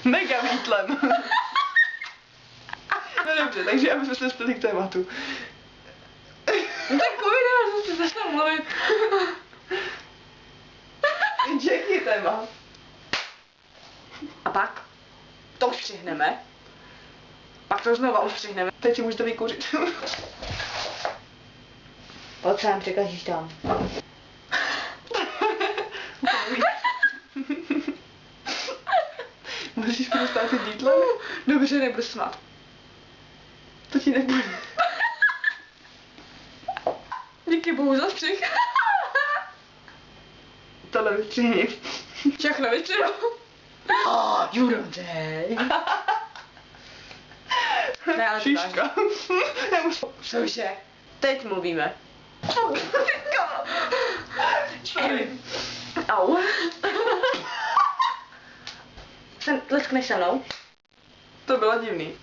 Mega výtlem. No dobře, takže aby jsme se dostali k tématu. No tak povídám, že jsi začal mluvit. Jaký je téma? A pak to ustřihneme. Pak to znova ustřihneme. Teď si můžete vykouřit. Pojď sem, přikažíš tam. Musíš mi dostat si dítlem? Dobře, nebudu smát. To ti nebude. Díky bohu za střih. Tohle vystřihni. Všechno vytřinu. Oh, you don't say. Ne, ale Šiška. Cože? Teď mluvíme. Sorry. Au. Leskneš se mnou? To bylo divný.